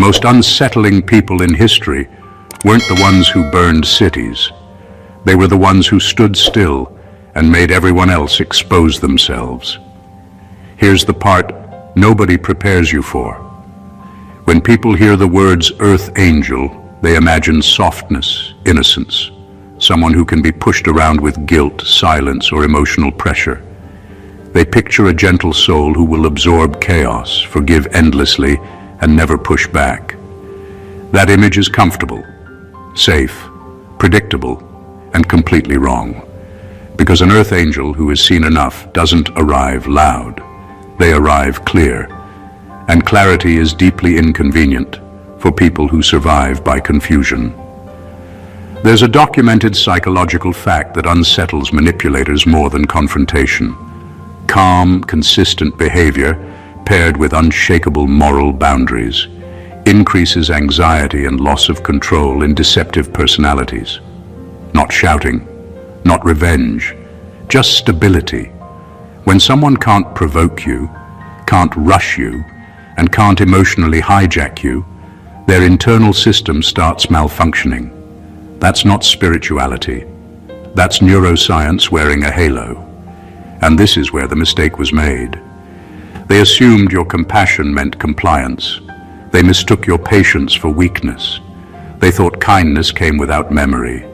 most unsettling people in history weren't the ones who burned cities. They were the ones who stood still and made everyone else expose themselves. Here's the part nobody prepares you for. When people hear the words earth angel, they imagine softness, innocence, someone who can be pushed around with guilt, silence, or emotional pressure. They picture a gentle soul who will absorb chaos, forgive endlessly, and never push back. That image is comfortable, safe, predictable, and completely wrong. Because an earth angel who has seen enough doesn't arrive loud. They arrive clear. And clarity is deeply inconvenient for people who survive by confusion. There's a documented psychological fact that unsettles manipulators more than confrontation. Calm, consistent behavior, paired with unshakable moral boundaries, increases anxiety and loss of control in deceptive personalities. Not shouting, not revenge, just stability. When someone can't provoke you, can't rush you, and can't emotionally hijack you, their internal system starts malfunctioning. That's not spirituality. That's neuroscience wearing a halo. And this is where the mistake was made. They assumed your compassion meant compliance. They mistook your patience for weakness. They thought kindness came without memory.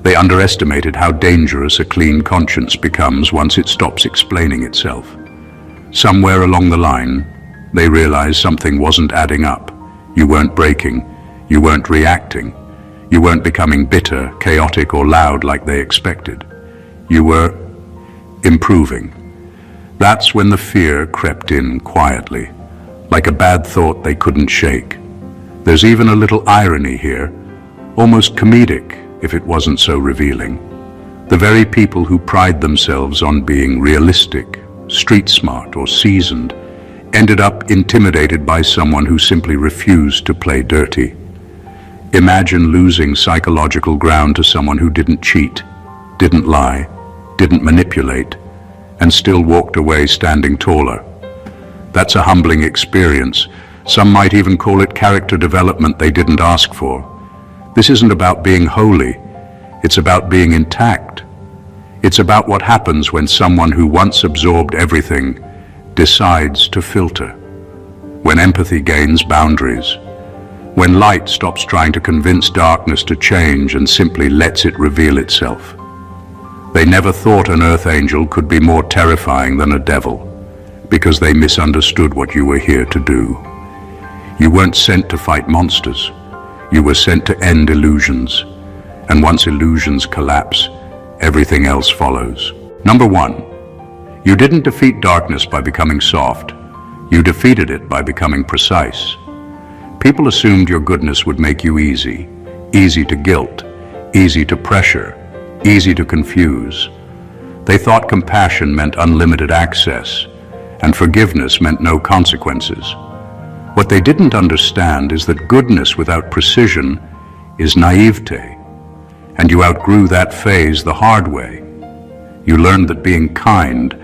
They underestimated how dangerous a clean conscience becomes once it stops explaining itself. Somewhere along the line, they realized something wasn't adding up. You weren't breaking. You weren't reacting. You weren't becoming bitter, chaotic, or loud like they expected. You were improving. That's when the fear crept in quietly, like a bad thought they couldn't shake. There's even a little irony here, almost comedic if it wasn't so revealing. The very people who pride themselves on being realistic, street smart, or seasoned ended up intimidated by someone who simply refused to play dirty. Imagine losing psychological ground to someone who didn't cheat, didn't lie, didn't manipulate, and still walked away standing taller. That's a humbling experience. Some might even call it character development they didn't ask for. This isn't about being holy. It's about being intact. It's about what happens when someone who once absorbed everything decides to filter. When empathy gains boundaries. When light stops trying to convince darkness to change and simply lets it reveal itself. They never thought an earth angel could be more terrifying than a devil, because they misunderstood what you were here to do. You weren't sent to fight monsters. You were sent to end illusions. And once illusions collapse, everything else follows. Number 1, you didn't defeat darkness by becoming soft. You defeated it by becoming precise. People assumed your goodness would make you easy to guilt, easy to pressure, easy to confuse. They thought compassion meant unlimited access, and forgiveness meant no consequences. What they didn't understand is that goodness without precision is naivete, and you outgrew that phase the hard way. You learned that being kind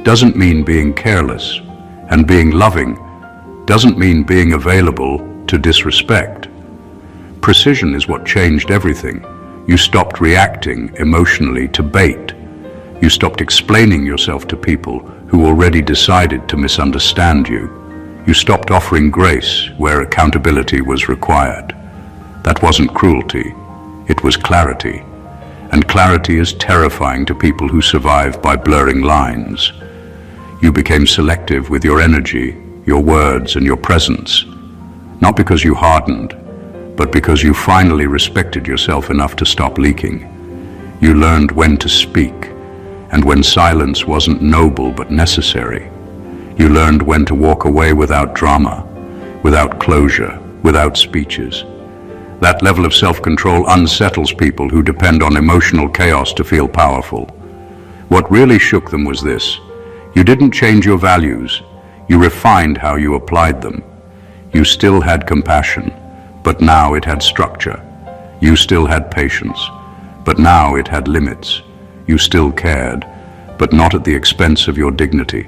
doesn't mean being careless, and being loving doesn't mean being available to disrespect. Precision is what changed everything. You stopped reacting emotionally to bait. You stopped explaining yourself to people who already decided to misunderstand you. You stopped offering grace where accountability was required. That wasn't cruelty, it was clarity. And clarity is terrifying to people who survive by blurring lines. You became selective with your energy, your words, and your presence. Not because you hardened, but because you finally respected yourself enough to stop leaking. You learned when to speak, and when silence wasn't noble but necessary. You learned when to walk away without drama, without closure, without speeches. That level of self-control unsettles people who depend on emotional chaos to feel powerful. What really shook them was this: you didn't change your values, you refined how you applied them. You still had compassion, but now it had structure. You still had patience, but now it had limits. You still cared, but not at the expense of your dignity.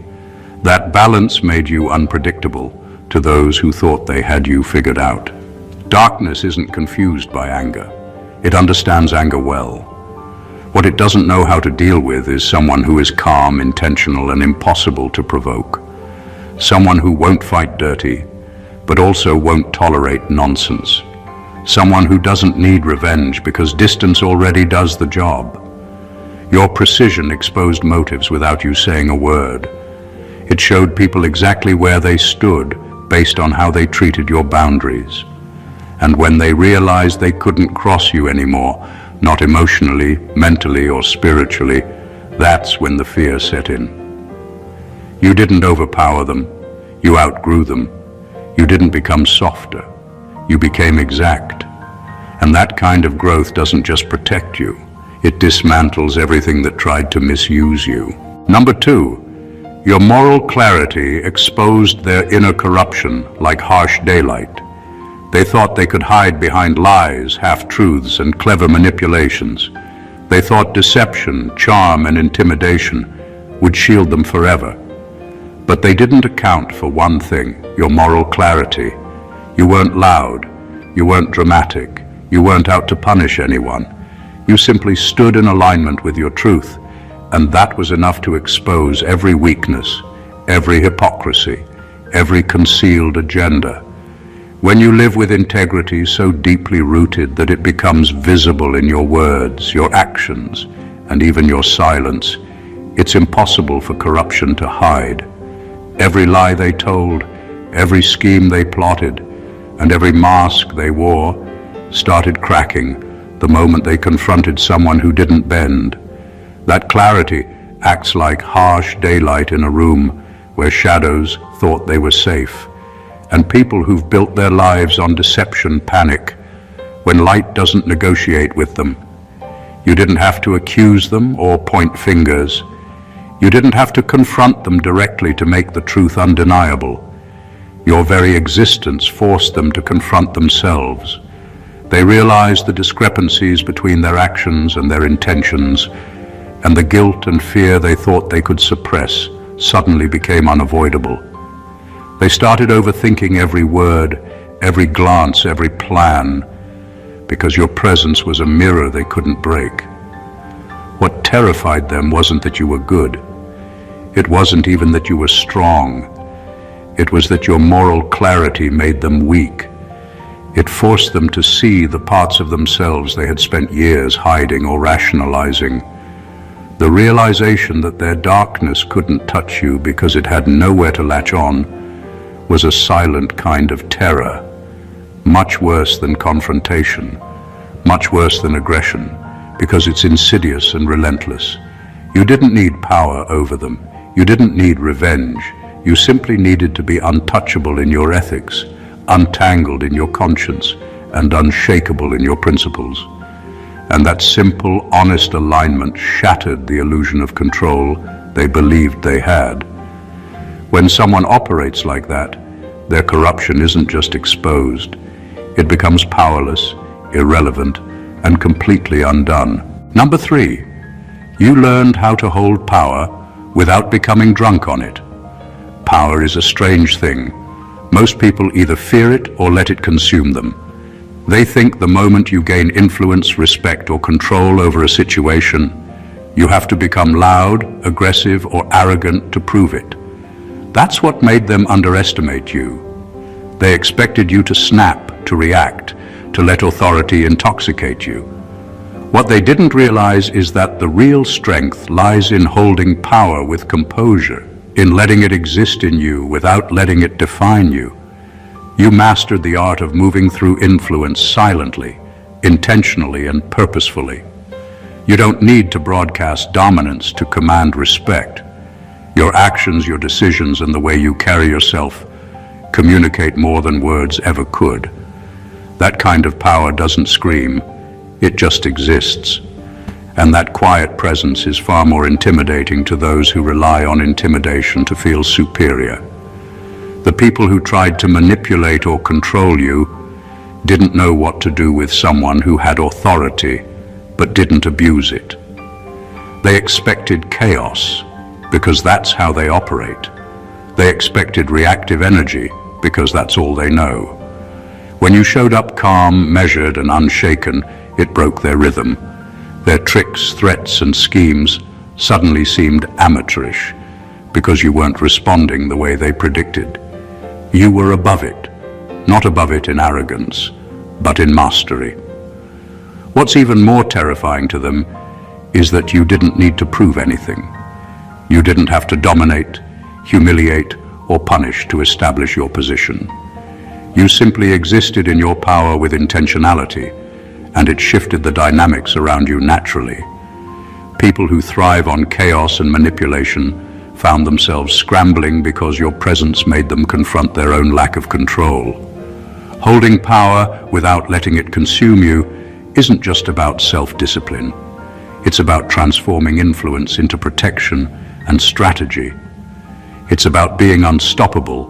That balance made you unpredictable, to those who thought they had you figured out. Darkness isn't confused by anger. It understands anger well. What it doesn't know how to deal with is someone who is calm, intentional, and impossible to provoke. Someone who won't fight dirty, but also won't tolerate nonsense. Someone who doesn't need revenge because distance already does the job. Your precision exposed motives without you saying a word. It showed people exactly where they stood based on how they treated your boundaries. And when they realized they couldn't cross you anymore, not emotionally, mentally, or spiritually, that's when the fear set in. You didn't overpower them. You outgrew them. You didn't become softer. You became exact. And that kind of growth doesn't just protect you. It dismantles everything that tried to misuse you. Number 2, your moral clarity exposed their inner corruption like harsh daylight. They thought they could hide behind lies, half-truths, and clever manipulations. They thought deception, charm, and intimidation would shield them forever. But they didn't account for one thing, your moral clarity. You weren't loud. You weren't dramatic. You weren't out to punish anyone. You simply stood in alignment with your truth, and that was enough to expose every weakness, every hypocrisy, every concealed agenda. When you live with integrity so deeply rooted that it becomes visible in your words, your actions, and even your silence, it's impossible for corruption to hide. Every lie they told, every scheme they plotted, and every mask they wore started cracking the moment they confronted someone who didn't bend. That clarity acts like harsh daylight in a room where shadows thought they were safe. And people who've built their lives on deception panic when light doesn't negotiate with them. You didn't have to accuse them or point fingers. You didn't have to confront them directly to make the truth undeniable. Your very existence forced them to confront themselves. They realized the discrepancies between their actions and their intentions, and the guilt and fear they thought they could suppress suddenly became unavoidable. They started overthinking every word, every glance, every plan, because your presence was a mirror they couldn't break. What terrified them wasn't that you were good. It wasn't even that you were strong. It was that your moral clarity made them weak. It forced them to see the parts of themselves they had spent years hiding or rationalizing. The realization that their darkness couldn't touch you because it had nowhere to latch on was a silent kind of terror, much worse than confrontation, much worse than aggression, because it's insidious and relentless. You didn't need power over them. You didn't need revenge. You simply needed to be untouchable in your ethics, untangled in your conscience, and unshakable in your principles. And that simple, honest alignment shattered the illusion of control they believed they had. When someone operates like that, their corruption isn't just exposed. It becomes powerless, irrelevant, and completely undone. Number 3, you learned how to hold power without becoming drunk on it. Power is a strange thing. Most people either fear it or let it consume them. They think the moment you gain influence, respect, or control over a situation, you have to become loud, aggressive, or arrogant to prove it. That's what made them underestimate you. They expected you to snap, to react, to let authority intoxicate you. What they didn't realize is that the real strength lies in holding power with composure, in letting it exist in you without letting it define you. You mastered the art of moving through influence silently, intentionally, and purposefully. You don't need to broadcast dominance to command respect. Your actions, your decisions, and the way you carry yourself communicate more than words ever could. That kind of power doesn't scream, it just exists. And that quiet presence is far more intimidating to those who rely on intimidation to feel superior. The people who tried to manipulate or control you didn't know what to do with someone who had authority but didn't abuse it. They expected chaos because that's how they operate. They expected reactive energy because that's all they know. When you showed up calm, measured, and unshaken, it broke their rhythm. Their tricks, threats, and schemes suddenly seemed amateurish because you weren't responding the way they predicted. You were above it, not above it in arrogance, but in mastery. What's even more terrifying to them is that you didn't need to prove anything. You didn't have to dominate, humiliate, or punish to establish your position. You simply existed in your power with intentionality, and it shifted the dynamics around you naturally. People who thrive on chaos and manipulation found themselves scrambling because your presence made them confront their own lack of control. Holding power without letting it consume you isn't just about self-discipline. It's about transforming influence into protection and strategy. It's about being unstoppable,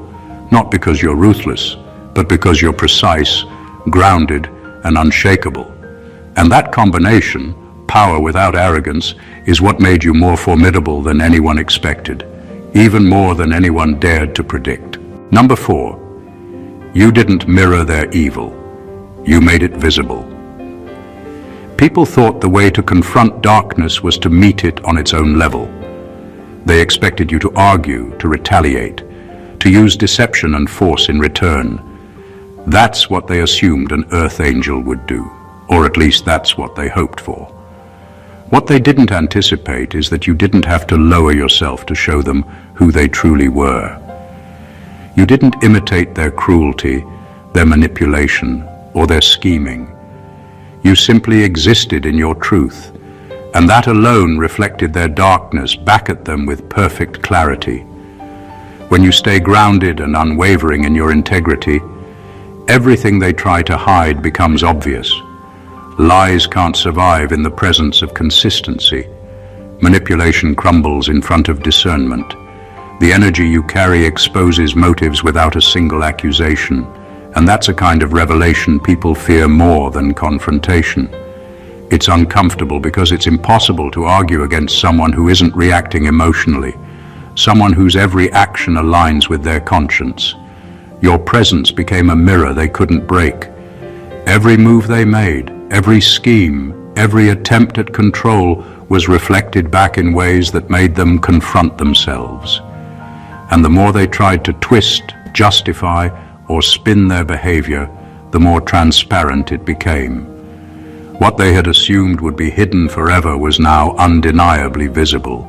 not because you're ruthless, but because you're precise, grounded, and unshakable. And that combination, power without arrogance, is what made you more formidable than anyone expected, even more than anyone dared to predict. Number 4, you didn't mirror their evil. You made it visible. People thought the way to confront darkness was to meet it on its own level. They expected you to argue, to retaliate, to use deception and force in return. That's what they assumed an earth angel would do, or at least that's what they hoped for. What they didn't anticipate is that you didn't have to lower yourself to show them who they truly were. You didn't imitate their cruelty, their manipulation, or their scheming. You simply existed in your truth, and that alone reflected their darkness back at them with perfect clarity. When you stay grounded and unwavering in your integrity, everything they try to hide becomes obvious. Lies can't survive in the presence of consistency. Manipulation crumbles in front of discernment. The energy you carry exposes motives without a single accusation, and that's a kind of revelation people fear more than confrontation. It's uncomfortable because it's impossible to argue against someone who isn't reacting emotionally, someone whose every action aligns with their conscience. Your presence became a mirror they couldn't break. Every move they made, every scheme, every attempt at control was reflected back in ways that made them confront themselves. And the more they tried to twist, justify, or spin their behavior, the more transparent it became. What they had assumed would be hidden forever was now undeniably visible,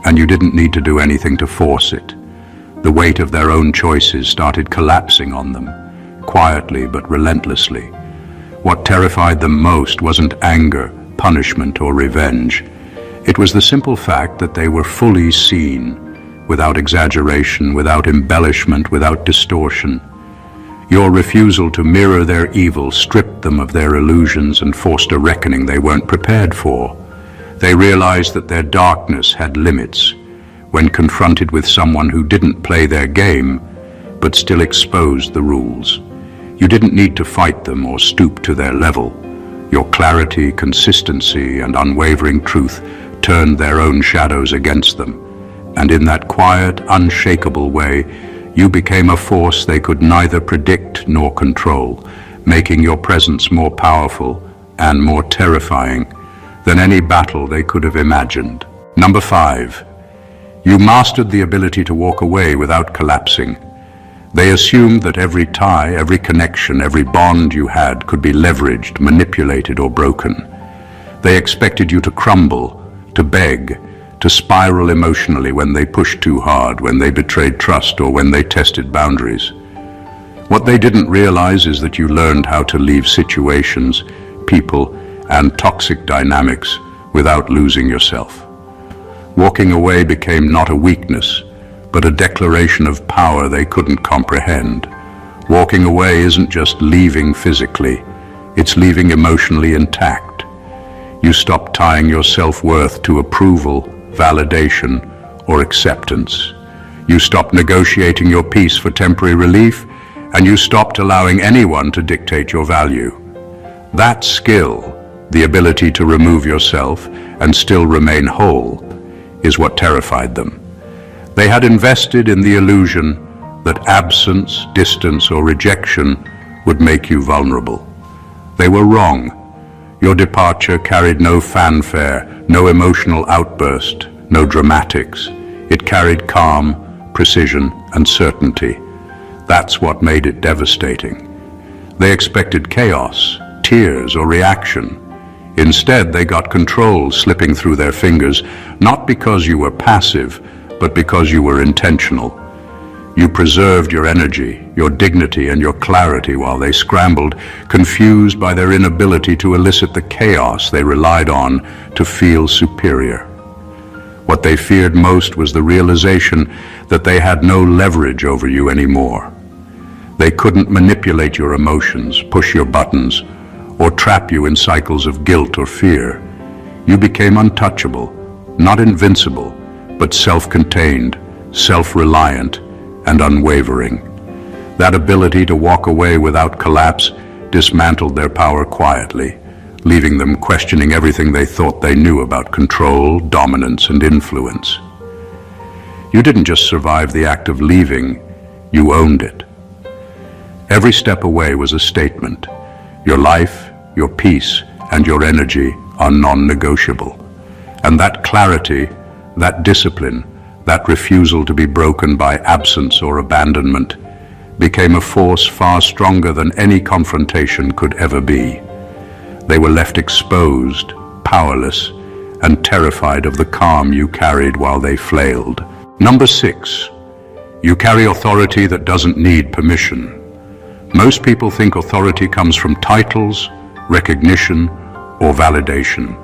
and you didn't need to do anything to force it. The weight of their own choices started collapsing on them, quietly but relentlessly. What terrified them most wasn't anger, punishment, or revenge. It was the simple fact that they were fully seen, without exaggeration, without embellishment, without distortion. Your refusal to mirror their evil stripped them of their illusions and forced a reckoning they weren't prepared for. They realized that their darkness had limits. When confronted with someone who didn't play their game, but still exposed the rules, you didn't need to fight them or stoop to their level. Your clarity, consistency, and unwavering truth turned their own shadows against them, and in that quiet, unshakable way, you became a force they could neither predict nor control, making your presence more powerful and more terrifying than any battle they could have imagined. Number 5, you mastered the ability to walk away without collapsing. They assumed that every tie, every connection, every bond you had could be leveraged, manipulated, or broken. They expected you to crumble, to beg, to spiral emotionally when they pushed too hard, when they betrayed trust, or when they tested boundaries. What they didn't realize is that you learned how to leave situations, people, and toxic dynamics without losing yourself. Walking away became not a weakness, but a declaration of power they couldn't comprehend. Walking away isn't just leaving physically, it's leaving emotionally intact. You stopped tying your self-worth to approval, validation, or acceptance. You stopped negotiating your peace for temporary relief, and you stopped allowing anyone to dictate your value. That skill, the ability to remove yourself and still remain whole, is what terrified them. They had invested in the illusion that absence, distance, or rejection would make you vulnerable. They were wrong. Your departure carried no fanfare, no emotional outburst, no dramatics. It carried calm, precision, and certainty. That's what made it devastating. They expected chaos, tears, or reaction. Instead, they got control slipping through their fingers, not because you were passive, but because you were intentional. You preserved your energy, your dignity, and your clarity while they scrambled, confused by their inability to elicit the chaos they relied on to feel superior. What they feared most was the realization that they had no leverage over you anymore. They couldn't manipulate your emotions, push your buttons, or trap you in cycles of guilt or fear. You became untouchable, not invincible, but self-contained, self-reliant, and unwavering. That ability to walk away without collapse dismantled their power quietly, leaving them questioning everything they thought they knew about control, dominance, and influence. You didn't just survive the act of leaving, you owned it. Every step away was a statement. Your life, your peace, and your energy are non-negotiable. And that clarity, that discipline, that refusal to be broken by absence or abandonment, became a force far stronger than any confrontation could ever be. They were left exposed, powerless, and terrified of the calm you carried while they flailed. Number 6, you carry authority that doesn't need permission. Most people think authority comes from titles, recognition, or validation.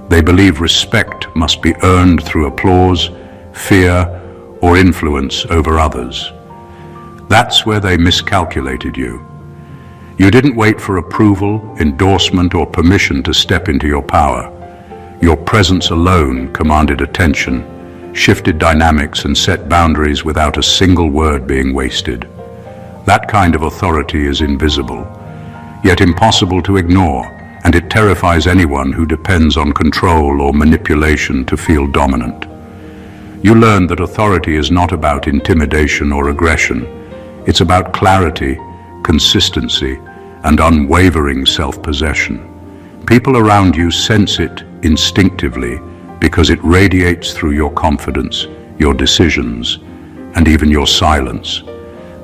They believe respect must be earned through applause, fear, or influence over others. That's where they miscalculated you. You didn't wait for approval, endorsement, or permission to step into your power. Your presence alone commanded attention, shifted dynamics, and set boundaries without a single word being wasted. That kind of authority is invisible, yet impossible to ignore, and it terrifies anyone who depends on control or manipulation to feel dominant. You learned that authority is not about intimidation or aggression. It's about clarity, consistency, and unwavering self-possession. People around you sense it instinctively because it radiates through your confidence, your decisions, and even your silence.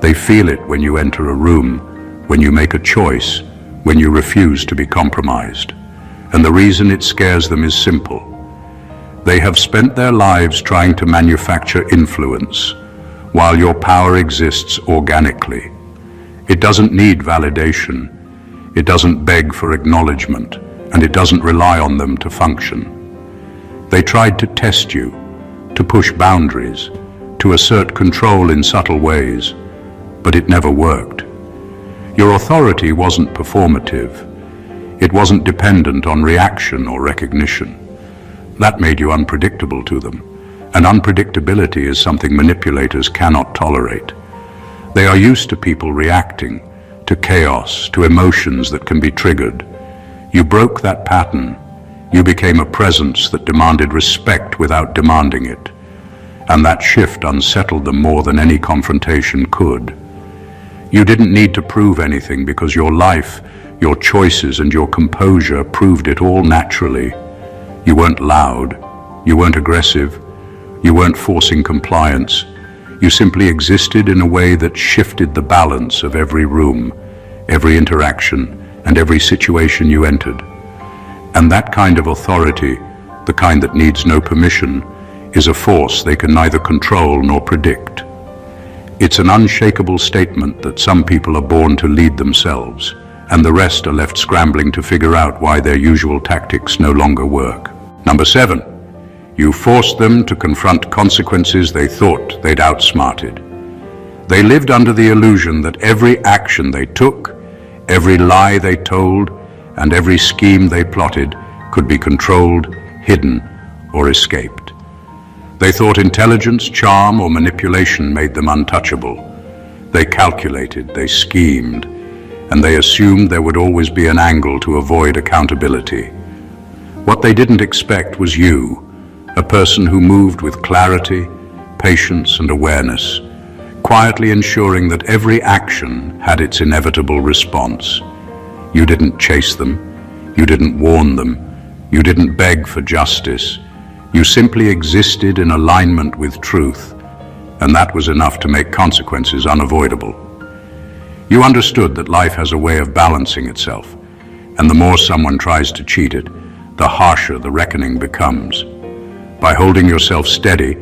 They feel it when you enter a room, when you make a choice, when you refuse to be compromised. And the reason it scares them is simple. They have spent their lives trying to manufacture influence, while your power exists organically. It doesn't need validation, it doesn't beg for acknowledgement, and it doesn't rely on them to function. They tried to test you, to push boundaries, to assert control in subtle ways, but it never worked. Your authority wasn't performative. It wasn't dependent on reaction or recognition. That made you unpredictable to them, and unpredictability is something manipulators cannot tolerate. They are used to people reacting, to chaos, to emotions that can be triggered. You broke that pattern. You became a presence that demanded respect without demanding it, and that shift unsettled them more than any confrontation could. You didn't need to prove anything because your life, your choices, and your composure proved it all naturally. You weren't loud, you weren't aggressive, you weren't forcing compliance. You simply existed in a way that shifted the balance of every room, every interaction, and every situation you entered. And that kind of authority, the kind that needs no permission, is a force they can neither control nor predict. It's an unshakable statement that some people are born to lead themselves, and the rest are left scrambling to figure out why their usual tactics no longer work. Number 7, you forced them to confront consequences they thought they'd outsmarted. They lived under the illusion that every action they took, every lie they told, and every scheme they plotted could be controlled, hidden, or escaped. They thought intelligence, charm, or manipulation made them untouchable. They calculated, they schemed, and they assumed there would always be an angle to avoid accountability. What they didn't expect was you, a person who moved with clarity, patience, and awareness, quietly ensuring that every action had its inevitable response. You didn't chase them, you didn't warn them, you didn't beg for justice. You simply existed in alignment with truth, and that was enough to make consequences unavoidable. You understood that life has a way of balancing itself, and the more someone tries to cheat it, the harsher the reckoning becomes. By holding yourself steady,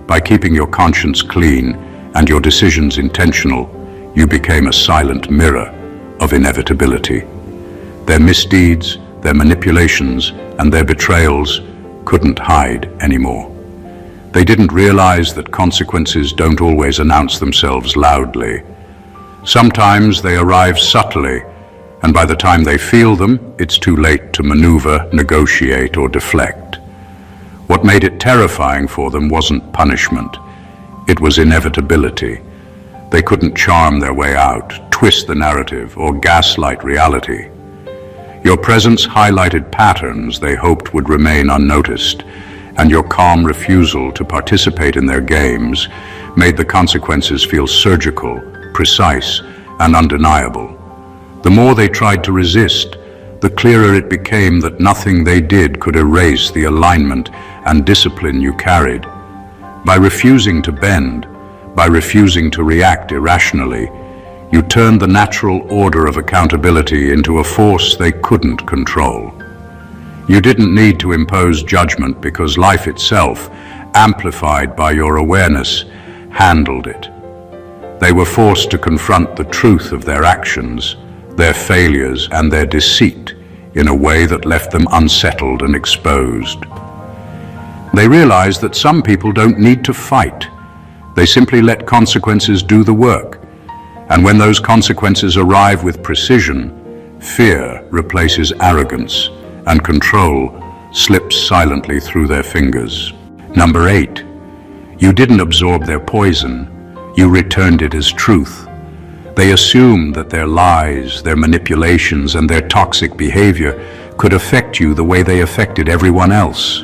by keeping your conscience clean and your decisions intentional, you became a silent mirror of inevitability. Their misdeeds, their manipulations, and their betrayals couldn't hide anymore. They didn't realize that consequences don't always announce themselves loudly. Sometimes they arrive subtly, and by the time they feel them, it's too late to maneuver, negotiate, or deflect. What made it terrifying for them wasn't punishment. It was inevitability. They couldn't charm their way out, twist the narrative, or gaslight reality. Your presence highlighted patterns they hoped would remain unnoticed, and your calm refusal to participate in their games made the consequences feel surgical, precise, and undeniable. The more they tried to resist, the clearer it became that nothing they did could erase the alignment and discipline you carried. By refusing to bend, by refusing to react irrationally, you turned the natural order of accountability into a force they couldn't control. You didn't need to impose judgment because life itself, amplified by your awareness, handled it. They were forced to confront the truth of their actions, their failures, and their deceit in a way that left them unsettled and exposed. They realized that some people don't need to fight. They simply let consequences do the work. And when those consequences arrive with precision, fear replaces arrogance, and control slips silently through their fingers. Number 8, you didn't absorb their poison, you returned it as truth. They assumed that their lies, their manipulations, and their toxic behavior could affect you the way they affected everyone else.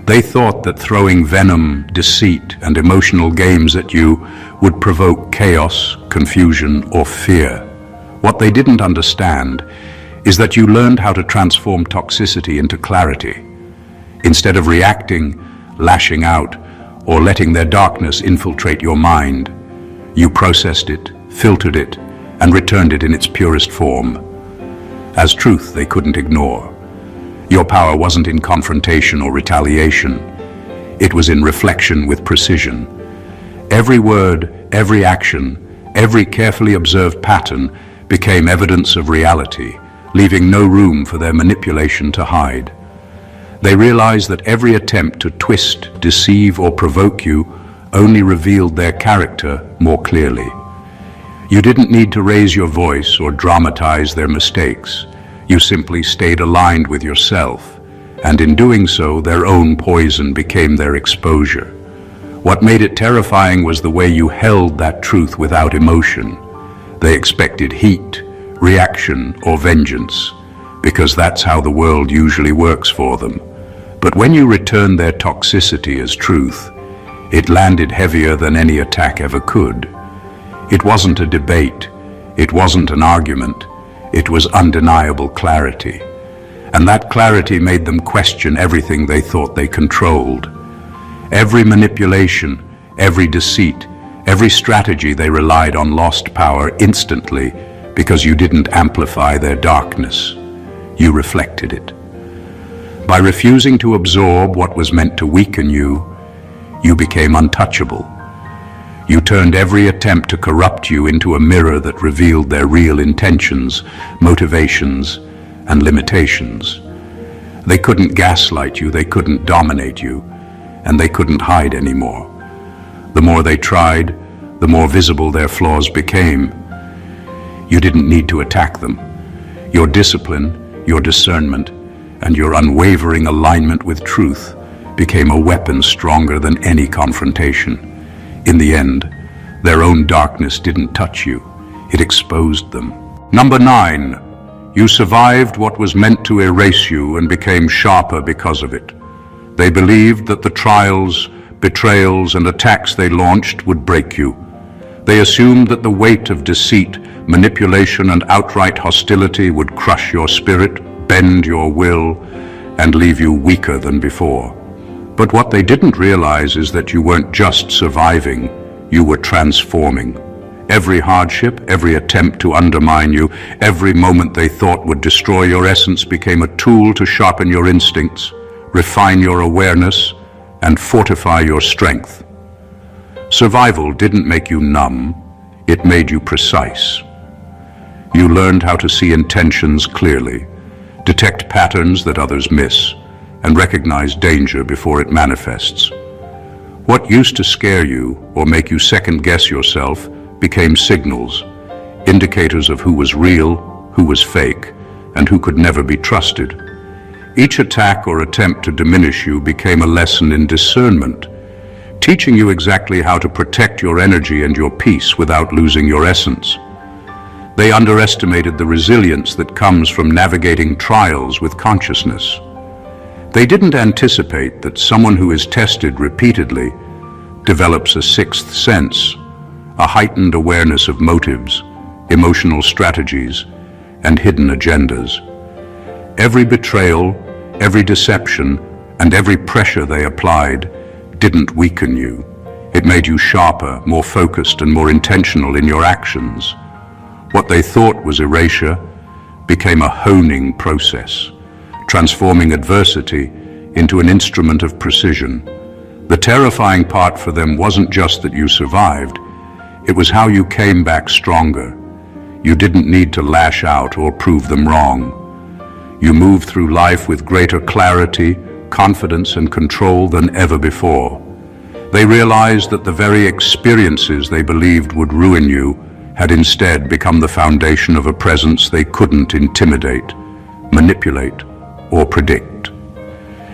They thought that throwing venom, deceit, and emotional games at you would provoke chaos, confusion, or fear. What they didn't understand is that you learned how to transform toxicity into clarity. Instead of reacting, lashing out, or letting their darkness infiltrate your mind, you processed it, filtered it, and returned it in its purest form. As truth they couldn't ignore. Your power wasn't in confrontation or retaliation. It was in reflection with precision. Every word, every action, every carefully observed pattern became evidence of reality, leaving no room for their manipulation to hide. They realized that every attempt to twist, deceive, or provoke you only revealed their character more clearly. You didn't need to raise your voice or dramatize their mistakes. You simply stayed aligned with yourself, and in doing so, their own poison became their exposure. What made it terrifying was the way you held that truth without emotion. They expected heat, reaction, or vengeance, because that's how the world usually works for them. But when you returned their toxicity as truth, it landed heavier than any attack ever could. It wasn't a debate, it wasn't an argument, it was undeniable clarity. And that clarity made them question everything they thought they controlled. Every manipulation, every deceit, every strategy they relied on lost power instantly because you didn't amplify their darkness. You reflected it. By refusing to absorb what was meant to weaken you, you became untouchable. You turned every attempt to corrupt you into a mirror that revealed their real intentions, motivations, and limitations. They couldn't gaslight you, they couldn't dominate you, and they couldn't hide anymore. The more they tried, the more visible their flaws became. You didn't need to attack them. Your discipline, your discernment, and your unwavering alignment with truth became a weapon stronger than any confrontation. In the end, their own darkness didn't touch you, it exposed them. Number 9, you survived what was meant to erase you and became sharper because of it. They believed that the trials, betrayals, and attacks they launched would break you. They assumed that the weight of deceit, manipulation, and outright hostility would crush your spirit, bend your will, and leave you weaker than before. But what they didn't realize is that you weren't just surviving, you were transforming. Every hardship, every attempt to undermine you, every moment they thought would destroy your essence became a tool to sharpen your instincts, refine your awareness, and fortify your strength. Survival didn't make you numb, it made you precise. You learned how to see intentions clearly, detect patterns that others miss, and recognize danger before it manifests. What used to scare you or make you second-guess yourself became signals, indicators of who was real, who was fake, and who could never be trusted. Each attack or attempt to diminish you became a lesson in discernment, teaching you exactly how to protect your energy and your peace without losing your essence. They underestimated the resilience that comes from navigating trials with consciousness. They didn't anticipate that someone who is tested repeatedly develops a sixth sense, a heightened awareness of motives, emotional strategies, and hidden agendas. Every betrayal, every deception, and every pressure they applied didn't weaken you. It made you sharper, more focused, and more intentional in your actions. What they thought was erasure became a honing process, transforming adversity into an instrument of precision. The terrifying part for them wasn't just that you survived, it was how you came back stronger. You didn't need to lash out or prove them wrong. You moved through life with greater clarity, confidence, and control than ever before. They realized that the very experiences they believed would ruin you had instead become the foundation of a presence they couldn't intimidate, manipulate, or predict.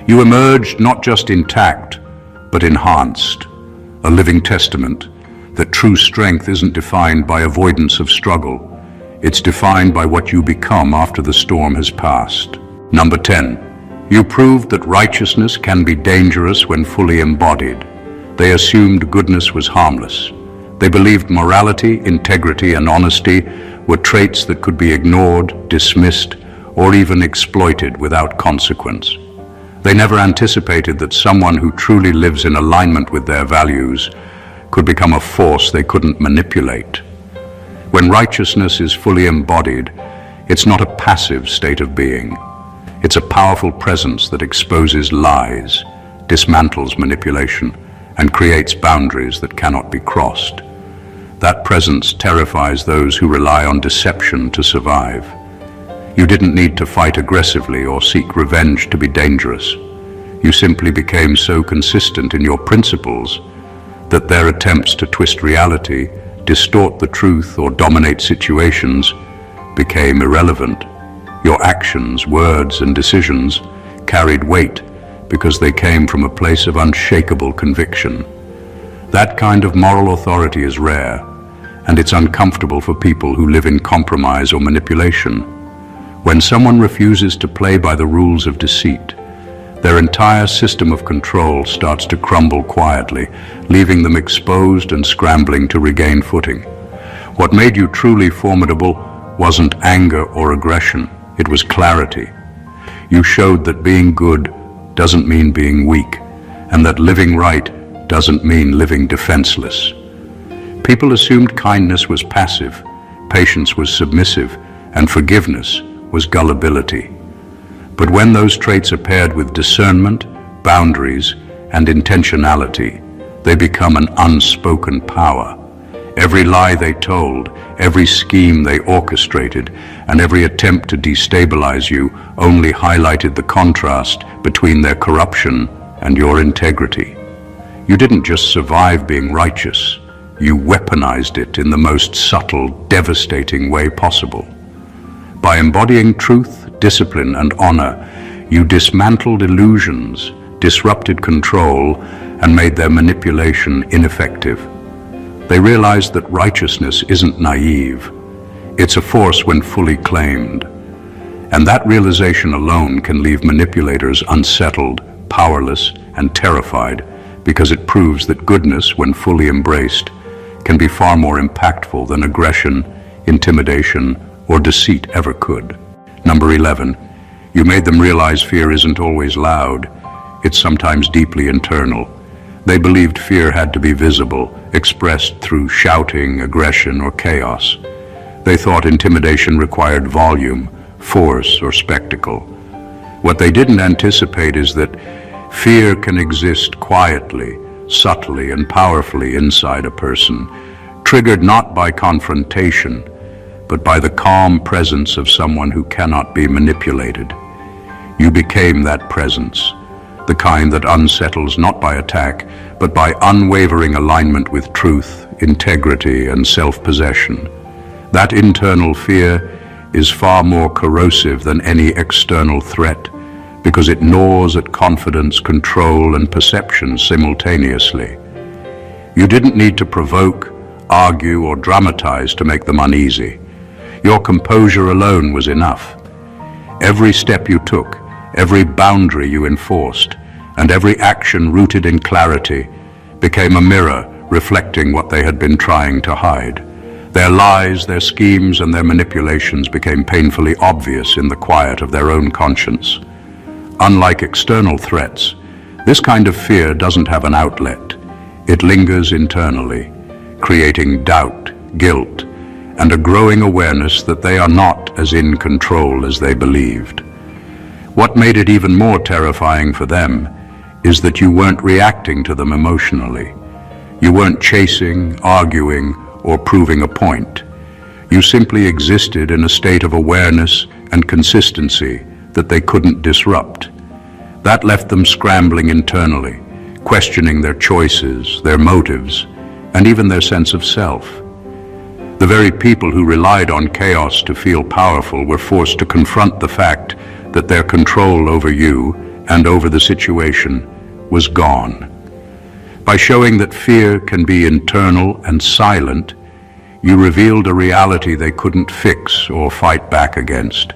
You emerged not just intact, but enhanced, a living testament that true strength isn't defined by avoidance of struggle. It's defined by what you become after the storm has passed. Number 10. You proved that righteousness can be dangerous when fully embodied. They assumed goodness was harmless. They believed morality, integrity, and honesty were traits that could be ignored, dismissed, or even exploited without consequence. They never anticipated that someone who truly lives in alignment with their values could become a force they couldn't manipulate. When righteousness is fully embodied, it's not a passive state of being. It's a powerful presence that exposes lies, dismantles manipulation, and creates boundaries that cannot be crossed. That presence terrifies those who rely on deception to survive. You didn't need to fight aggressively or seek revenge to be dangerous. You simply became so consistent in your principles that their attempts to twist reality, distort the truth, or dominate situations became irrelevant. Your actions, words, and decisions carried weight because they came from a place of unshakable conviction. That kind of moral authority is rare, and it's uncomfortable for people who live in compromise or manipulation. When someone refuses to play by the rules of deceit, their entire system of control starts to crumble quietly, leaving them exposed and scrambling to regain footing. What made you truly formidable wasn't anger or aggression, it was clarity. You showed that being good doesn't mean being weak, and that living right doesn't mean living defenseless. People assumed kindness was passive, patience was submissive, and forgiveness was gullibility. But when those traits are paired with discernment, boundaries, and intentionality, they become an unspoken power. Every lie they told, every scheme they orchestrated, and every attempt to destabilize you only highlighted the contrast between their corruption and your integrity. You didn't just survive being righteous, you weaponized it in the most subtle, devastating way possible. By embodying truth, discipline, and honor, you dismantled illusions, disrupted control, and made their manipulation ineffective. They realized that righteousness isn't naive. It's a force when fully claimed. And that realization alone can leave manipulators unsettled, powerless, and terrified, because it proves that goodness, when fully embraced, can be far more impactful than aggression, intimidation, or deceit ever could. Number 11, you made them realize fear isn't always loud. It's sometimes deeply internal. They believed fear had to be visible, expressed through shouting, aggression, or chaos. They thought intimidation required volume, force, or spectacle. What they didn't anticipate is that fear can exist quietly, subtly, and powerfully inside a person, triggered not by confrontation, but by the calm presence of someone who cannot be manipulated. You became that presence, the kind that unsettles not by attack, but by unwavering alignment with truth, integrity, and self-possession. That internal fear is far more corrosive than any external threat, because it gnaws at confidence, control, and perception simultaneously. You didn't need to provoke, argue, or dramatize to make them uneasy. Your composure alone was enough. Every step you took, every boundary you enforced, and every action rooted in clarity became a mirror reflecting what they had been trying to hide. Their lies, their schemes, and their manipulations became painfully obvious in the quiet of their own conscience. Unlike external threats, this kind of fear doesn't have an outlet. It lingers internally, creating doubt, guilt, and a growing awareness that they are not as in control as they believed. What made it even more terrifying for them is that you weren't reacting to them emotionally. You weren't chasing, arguing, or proving a point. You simply existed in a state of awareness and consistency that they couldn't disrupt. That left them scrambling internally, questioning their choices, their motives, and even their sense of self. The very people who relied on chaos to feel powerful were forced to confront the fact that their control over you and over the situation was gone. By showing that fear can be internal and silent, you revealed a reality they couldn't fix or fight back against.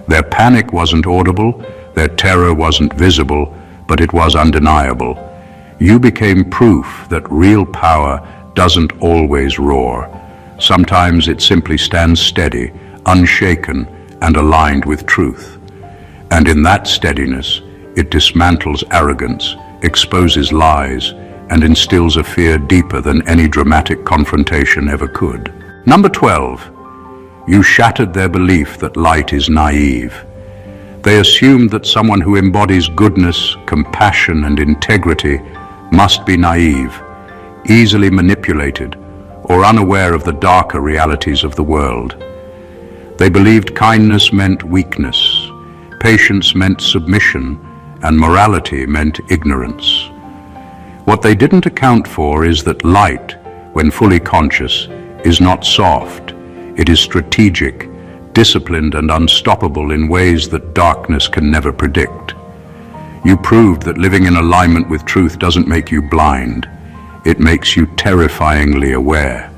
Their panic wasn't audible, their terror wasn't visible, but it was undeniable. You became proof that real power doesn't always roar. Sometimes it simply stands steady, unshaken, and aligned with truth. And in that steadiness, it dismantles arrogance, exposes lies, and instills a fear deeper than any dramatic confrontation ever could. Number 12, you shattered their belief that light is naive. They assumed that someone who embodies goodness, compassion, and integrity must be naive, easily manipulated, or unaware of the darker realities of the world. They believed kindness meant weakness, patience meant submission, and morality meant ignorance. What they didn't account for is that light, when fully conscious, is not soft. It is strategic, disciplined, and unstoppable in ways that darkness can never predict. You proved that living in alignment with truth doesn't make you blind. It makes you terrifyingly aware.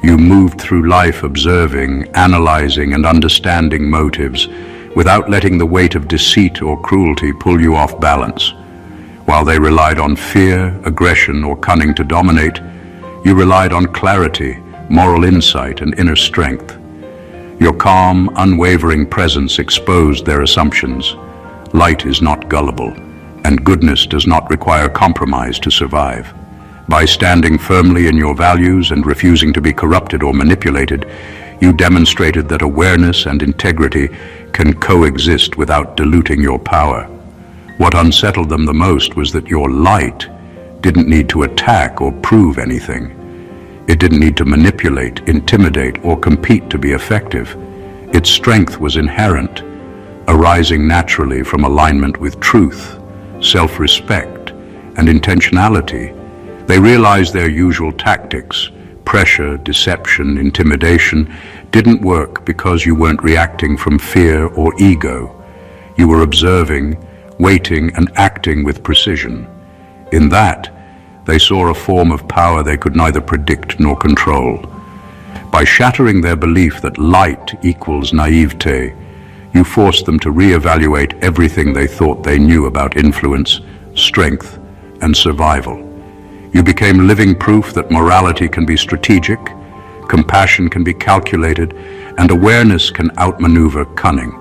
You moved through life observing, analyzing, and understanding motives without letting the weight of deceit or cruelty pull you off balance. While they relied on fear, aggression, or cunning to dominate, you relied on clarity, moral insight, and inner strength. Your calm, unwavering presence exposed their assumptions. Light is not gullible, and goodness does not require compromise to survive. By standing firmly in your values and refusing to be corrupted or manipulated, you demonstrated that awareness and integrity can coexist without diluting your power. What unsettled them the most was that your light didn't need to attack or prove anything. It didn't need to manipulate, intimidate, or compete to be effective. Its strength was inherent, arising naturally from alignment with truth, self-respect, and intentionality. They realized their usual tactics, pressure, deception, intimidation, didn't work because you weren't reacting from fear or ego. You were observing, waiting, and acting with precision. In that, they saw a form of power they could neither predict nor control. By shattering their belief that light equals naivete, you forced them to reevaluate everything they thought they knew about influence, strength, and survival. You became living proof that morality can be strategic, compassion can be calculated, and awareness can outmaneuver cunning.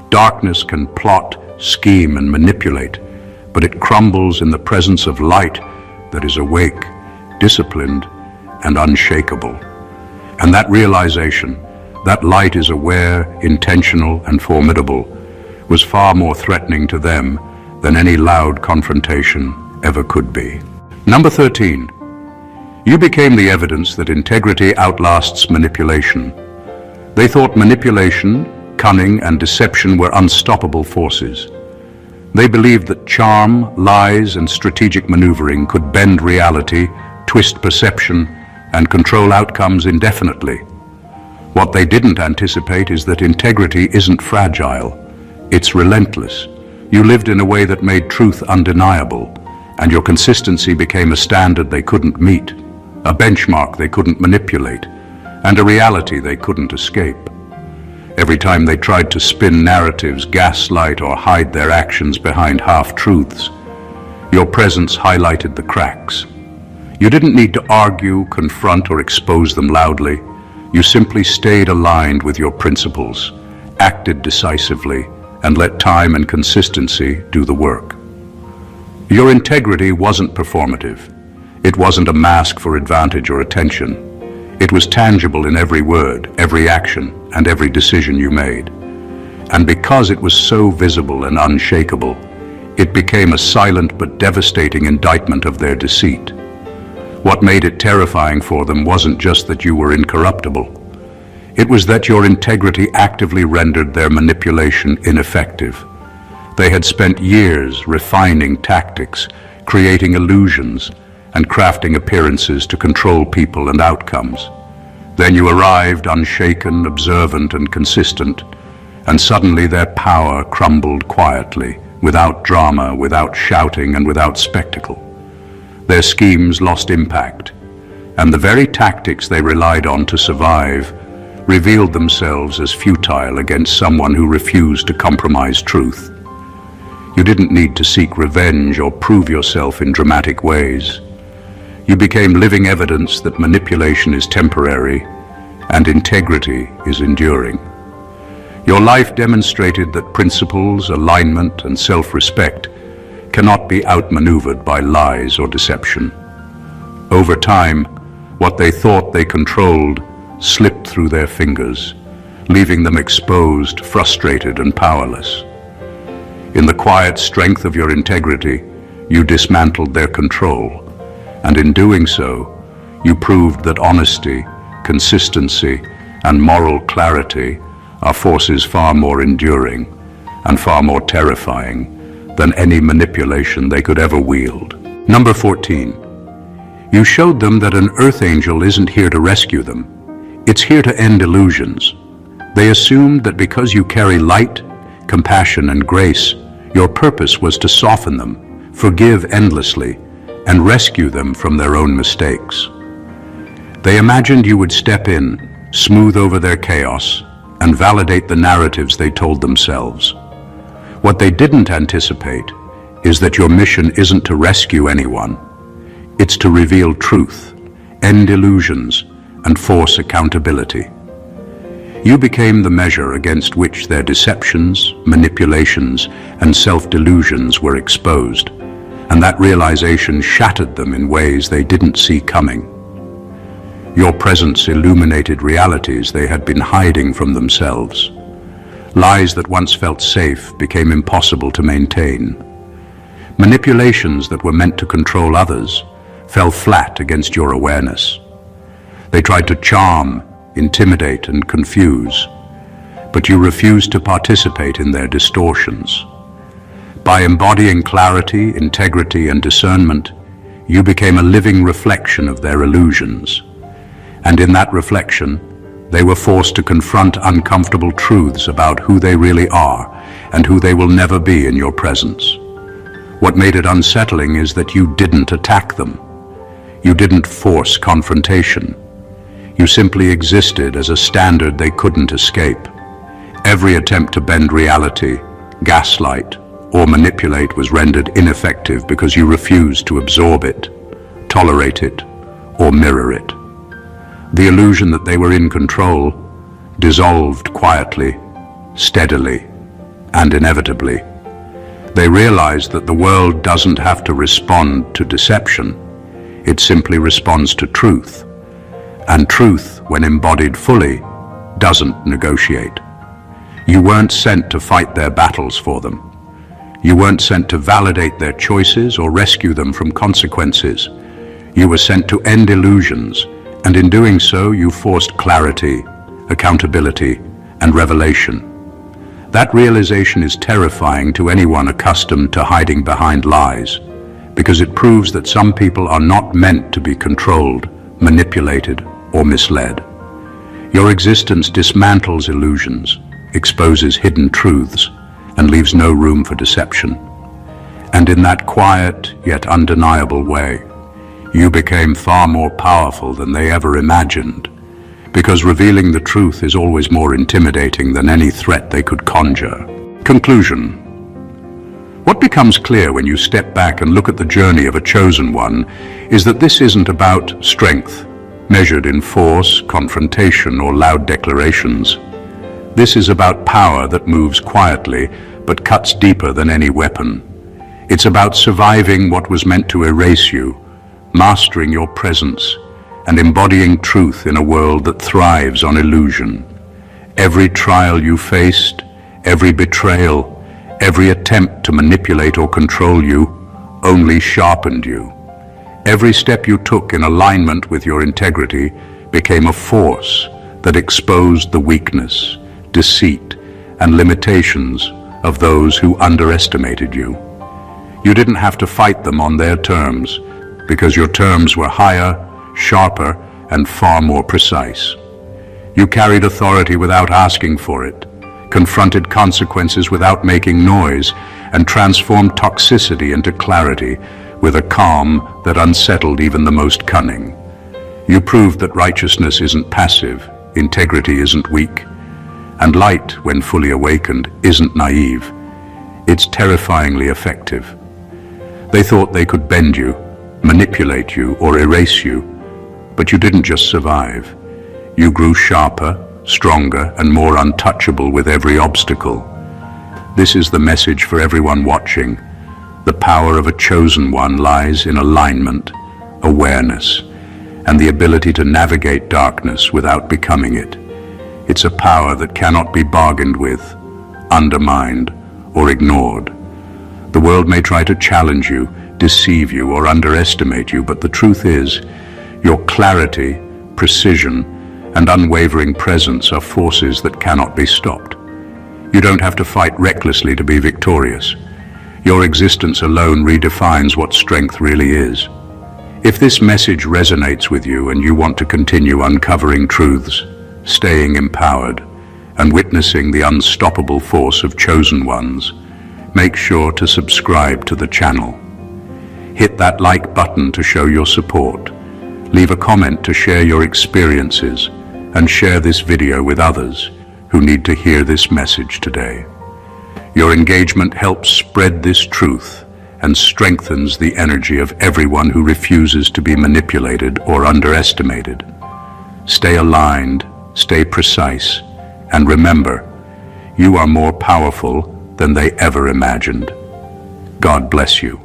Darkness can plot, scheme, and manipulate, but it crumbles in the presence of light that is awake, disciplined, and unshakable. And that realization, that light is aware, intentional, and formidable, was far more threatening to them than any loud confrontation ever could be. Number 13. You became the evidence that integrity outlasts manipulation. They thought manipulation, cunning, and deception were unstoppable forces. They believed that charm, lies, and strategic maneuvering could bend reality, twist perception, and control outcomes indefinitely. What they didn't anticipate is that integrity isn't fragile. It's relentless. You lived in a way that made truth undeniable, and your consistency became a standard they couldn't meet, a benchmark they couldn't manipulate, and a reality they couldn't escape. Every time they tried to spin narratives, gaslight, or hide their actions behind half-truths, your presence highlighted the cracks. You didn't need to argue, confront, or expose them loudly. You simply stayed aligned with your principles, acted decisively, and let time and consistency do the work. Your integrity wasn't performative. It wasn't a mask for advantage or attention. It was tangible in every word, every action, and every decision you made. And because it was so visible and unshakable, it became a silent but devastating indictment of their deceit. What made it terrifying for them wasn't just that you were incorruptible. It was that your integrity actively rendered their manipulation ineffective. They had spent years refining tactics, creating illusions, and crafting appearances to control people and outcomes. Then you arrived unshaken, observant, and consistent, and suddenly their power crumbled quietly, without drama, without shouting, and without spectacle. Their schemes lost impact, and the very tactics they relied on to survive revealed themselves as futile against someone who refused to compromise truth. You didn't need to seek revenge or prove yourself in dramatic ways. You became living evidence that manipulation is temporary and integrity is enduring. Your life demonstrated that principles, alignment, and self-respect cannot be outmaneuvered by lies or deception. Over time, what they thought they controlled slipped through their fingers, leaving them exposed, frustrated, and powerless. In the quiet strength of your integrity, you dismantled their control, and in doing so, you proved that honesty, consistency, and moral clarity are forces far more enduring and far more terrifying than any manipulation they could ever wield. Number 14. You showed them that an earth angel isn't here to rescue them. It's here to end illusions. They assumed that because you carry light, compassion, and grace, your purpose was to soften them, forgive endlessly, and rescue them from their own mistakes. They imagined you would step in, smooth over their chaos, and validate the narratives they told themselves. What they didn't anticipate is that your mission isn't to rescue anyone. It's to reveal truth, end illusions, and force accountability. You became the measure against which their deceptions, manipulations, and self-delusions were exposed, and that realization shattered them in ways they didn't see coming. Your presence illuminated realities they had been hiding from themselves. Lies that once felt safe became impossible to maintain. Manipulations that were meant to control others fell flat against your awareness. They tried to charm, intimidate, and confuse, but you refused to participate in their distortions. By embodying clarity, integrity, and discernment, you became a living reflection of their illusions. And in that reflection, they were forced to confront uncomfortable truths about who they really are and who they will never be in your presence. What made it unsettling is that you didn't attack them. You didn't force confrontation. You simply existed as a standard they couldn't escape. Every attempt to bend reality, gaslight, or manipulate was rendered ineffective because you refused to absorb it. tolerate it, or mirror it. The illusion that they were in control dissolved quietly, steadily, and inevitably. They realized that the world doesn't have to respond to deception. It simply responds to truth. And truth, when embodied fully, doesn't negotiate. You weren't sent to fight their battles for them. You weren't sent to validate their choices or rescue them from consequences. You were sent to end illusions, and in doing so, you forced clarity, accountability, and revelation. That realization is terrifying to anyone accustomed to hiding behind lies, because it proves that some people are not meant to be controlled, manipulated, or misled. Your existence dismantles illusions, exposes hidden truths, and leaves no room for deception. And in that quiet yet undeniable way, you became far more powerful than they ever imagined, because revealing the truth is always more intimidating than any threat they could conjure. Conclusion. What becomes clear when you step back and look at the journey of a chosen one is that this isn't about strength, measured in force, confrontation, or loud declarations. This is about power that moves quietly but cuts deeper than any weapon. It's about surviving what was meant to erase you, mastering your presence, and embodying truth in a world that thrives on illusion. Every trial you faced, every betrayal, every attempt to manipulate or control you only sharpened you. Every step you took in alignment with your integrity became a force that exposed the weakness, deceit, and limitations of those who underestimated you. You didn't have to fight them on their terms, because your terms were higher, sharper, and far more precise. You carried authority without asking for it, confronted consequences without making noise, and transformed toxicity into clarity with a calm that unsettled even the most cunning. You proved that righteousness isn't passive, integrity isn't weak, and light, when fully awakened, isn't naive. It's terrifyingly effective. They thought they could bend you, manipulate you, or erase you, but you didn't just survive. You grew sharper, stronger, and more untouchable with every obstacle. This is the message for everyone watching. The power of a chosen one lies in alignment, awareness, and the ability to navigate darkness without becoming it. It's a power that cannot be bargained with, undermined, or ignored. The world may try to challenge you, deceive you, or underestimate you, but the truth is, your clarity, precision, and unwavering presence are forces that cannot be stopped. You don't have to fight recklessly to be victorious. Your existence alone redefines what strength really is. If this message resonates with you and you want to continue uncovering truths, staying empowered, and witnessing the unstoppable force of chosen ones, make sure to subscribe to the channel. Hit that like button to show your support. Leave a comment to share your experiences, and share this video with others who need to hear this message today. Your engagement helps spread this truth and strengthens the energy of everyone who refuses to be manipulated or underestimated. Stay aligned, stay precise, and remember, you are more powerful than they ever imagined. God bless you.